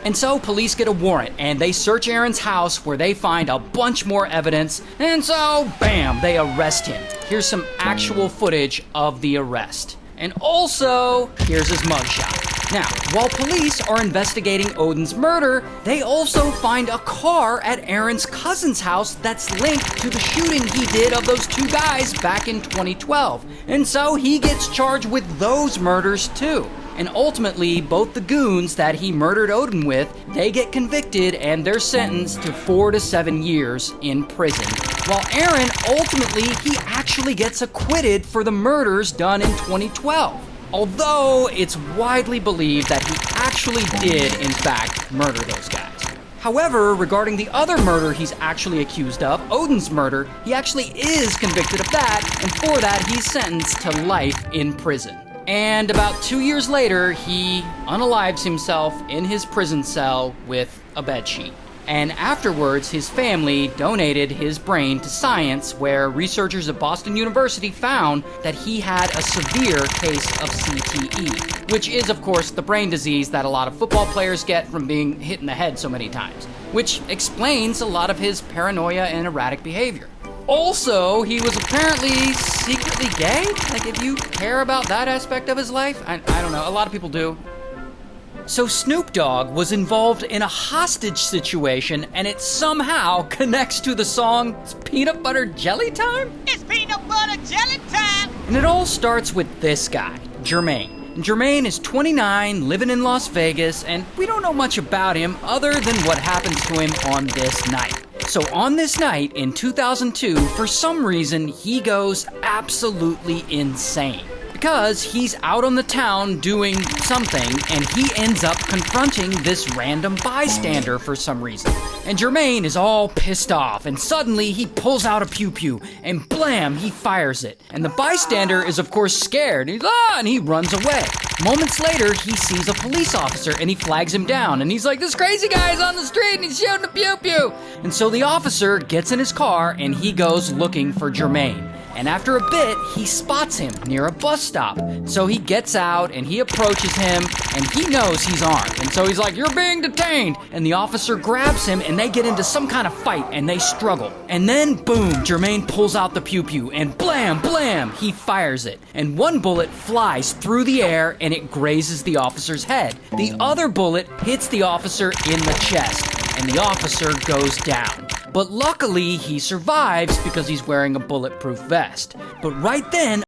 And so police get a warrant and they search Aaron's house where they find a bunch more evidence. And so, bam, they arrest him. Here's some actual footage of the arrest. And also, here's his mugshot. Now, while police are investigating Odin's murder, they also find a car at Aaron's cousin's house that's linked to the shooting he did of those two guys back in 2012. And so he gets charged with those murders too. And ultimately, both the goons that he murdered Odin with, they get convicted and they're sentenced to 4 to 7 years in prison. While Aaron, ultimately, he actually gets acquitted for the murders done in 2012. Although it's widely believed that he actually did, in fact, murder those guys. However, regarding the other murder he's actually accused of, Odin's murder, he actually is convicted of that, and for that he's sentenced to life in prison. And about 2 years later, he unalives himself in his prison cell with a bedsheet. And afterwards, his family donated his brain to science, where researchers at Boston University found that he had a severe case of CTE, which is, of course, the brain disease that a lot of football players get from being hit in the head so many times, which explains a lot of his paranoia and erratic behavior. Also, he was apparently secretly gay. Like, if you care about that aspect of his life, I don't know, a lot of people do. So Snoop Dogg was involved in a hostage situation, and it somehow connects to the song It's Peanut Butter Jelly Time? It's peanut butter jelly time! And it all starts with this guy, Jermaine. And Jermaine is 29, living in Las Vegas, and we don't know much about him other than what happens to him on this night. So on this night in 2002, for some reason, he goes absolutely insane. Because he's out on the town doing something, and he ends up confronting this random bystander for some reason. And Jermaine is all pissed off, and suddenly he pulls out a pew-pew, and blam, he fires it. And the bystander is of course scared, and he runs away. Moments later, he sees a police officer, and he flags him down, and he's like, this crazy guy's on the street, and he's shooting a pew-pew. And so the officer gets in his car, and he goes looking for Jermaine. And after a bit, he spots him near a bus stop. So he gets out and he approaches him, and he knows he's armed. And so he's like, you're being detained. And the officer grabs him and they get into some kind of fight and they struggle. And then boom, Jermaine pulls out the pew-pew and blam, blam, he fires it. And one bullet flies through the air and it grazes the officer's head. The other bullet hits the officer in the chest and the officer goes down. But luckily, he survives because he's wearing a bulletproof vest. But right then,